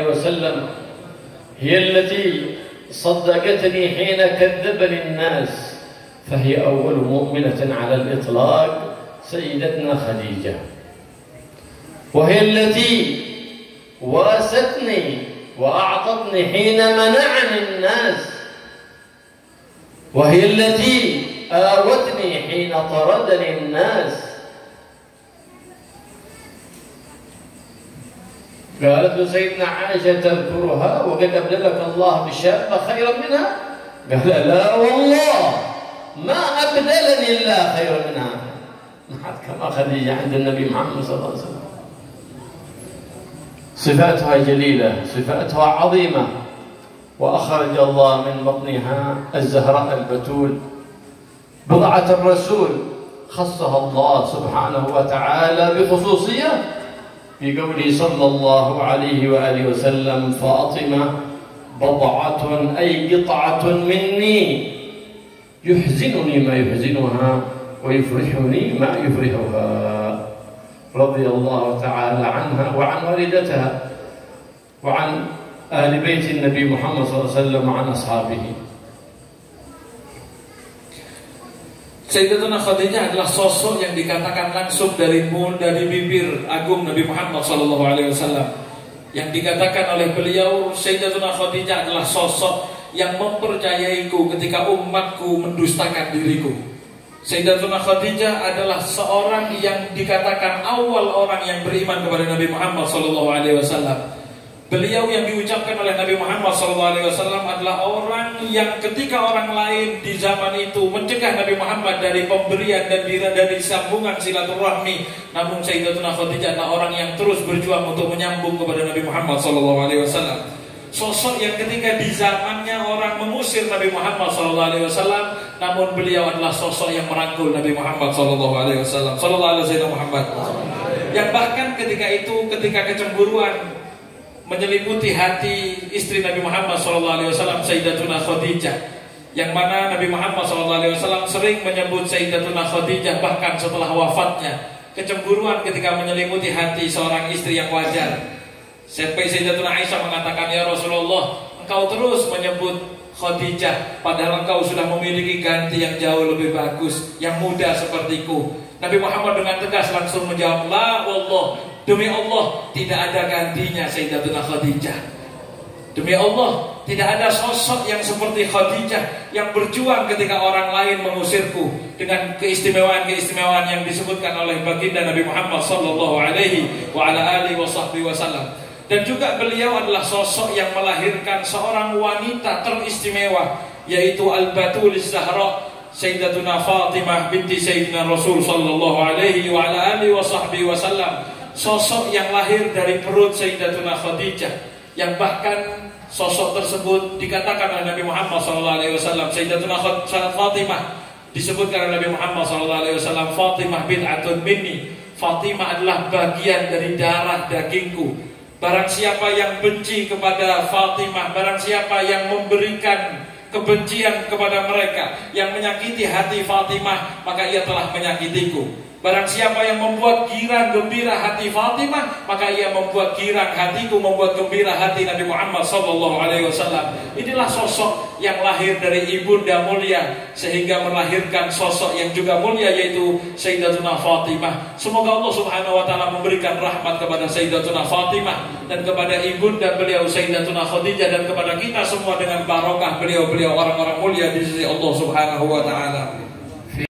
وسلم هي التي صدقتني حين كذبني الناس، فهي أول مؤمنة على الإطلاق سيدتنا خديجة، وهي التي واستني وأعطتني حين منعني الناس، وهي التي آوتني حين طردني الناس. قالت له سيدنا عائشة تذكرها وقد أبدلك الله بشابة خيرا منها؟ قال لا والله ما أبدلني الله خيرا منها. كما خديجة عند النبي محمد صلى الله عليه وسلم. صفاتها جليلة، صفاتها عظيمة، وأخرج الله من بطنها الزهراء البتول بضعة الرسول، خصها الله سبحانه وتعالى بخصوصية في قوله صلى الله عليه وآله وسلم: فاطمة بضعة أي قطعة مني، يحزنني ما يحزنها ويفرحني ما يفرحها. رضي الله تعالى عنها وعن والدتها وعن أهل بيت النبي محمد صلى الله عليه وسلم وعن أصحابه. Sayyidatuna Khadijah adalah sosok yang dikatakan langsung dari bibir agung Nabi Muhammad SAW. Yang dikatakan oleh beliau, Sayyidatuna Khadijah adalah sosok yang mempercayaiku ketika umatku mendustakan diriku. Sayyidatuna Khadijah adalah seorang yang dikatakan awal orang yang beriman kepada Nabi Muhammad SAW. Beliau yang diucapkan oleh Nabi Muhammad SAW adalah orang yang ketika orang lain di zaman itu mencegah Nabi Muhammad dari pemberian dan dari sambungan silaturahmi, namun Sayyidatuna Khadijah adalah orang yang terus berjuang untuk menyambung kepada Nabi Muhammad SAW. Sosok yang ketika di zamannya orang mengusir Nabi Muhammad SAW, namun beliau adalah sosok yang merangkul Nabi Muhammad SAW. Sallallahu alaihi Muhammad. Yang bahkan ketika itu, ketika kecemburuan menyelimuti hati istri Nabi Muhammad SAW, Sayyidatuna Khadijah, yang mana Nabi Muhammad SAW sering menyebut Sayyidatuna Khadijah bahkan setelah wafatnya. Kecemburuan ketika menyelimuti hati seorang istri yang wajar, sampai Sayyidatuna Aisyah mengatakan, ya Rasulullah, engkau terus menyebut Khadijah padahal engkau sudah memiliki ganti yang jauh lebih bagus, yang muda sepertiku. Nabi Muhammad dengan tegas langsung menjawab, la wallah, demi Allah tidak ada gantinya Sayyidatuna Khadijah. Demi Allah tidak ada sosok yang seperti Khadijah yang berjuang ketika orang lain mengusirku, dengan keistimewaan-keistimewaan yang disebutkan oleh baginda Nabi Muhammad sallallahu alaihi wa ala alihi wasallam. Dan juga beliau adalah sosok yang melahirkan seorang wanita teristimewa, yaitu Al-Batulis Zahra, Sayyidatuna Fatimah binti Sayyidina Rasul sallallahu alaihi wa ala alihi wasallam. Sosok yang lahir dari perut Sayyidatuna Khadijah, yang bahkan sosok tersebut dikatakan oleh Nabi Muhammad SAW, Sayyidatuna Fatimah disebutkan oleh Nabi Muhammad SAW, Fatimah bid'atun minni, Fatimah adalah bagian dari darah dagingku. Barang siapa yang benci kepada Fatimah, barang siapa yang memberikan kebencian kepada mereka, yang menyakiti hati Fatimah, maka ia telah menyakitiku. Barang siapa yang membuat girang gembira hati Fatimah, maka ia membuat girang hatiku, membuat gembira hati Nabi Muhammad SAW. Inilah sosok yang lahir dari ibunda mulia sehingga melahirkan sosok yang juga mulia, yaitu Sayyidatuna Fatimah. Semoga Allah Subhanahu wa taala memberikan rahmat kepada Sayyidatuna Fatimah dan kepada ibunda beliau Sayyidatuna Khadijah, dan kepada kita semua dengan barokah beliau-beliau orang-orang mulia di sisi Allah Subhanahu wa taala.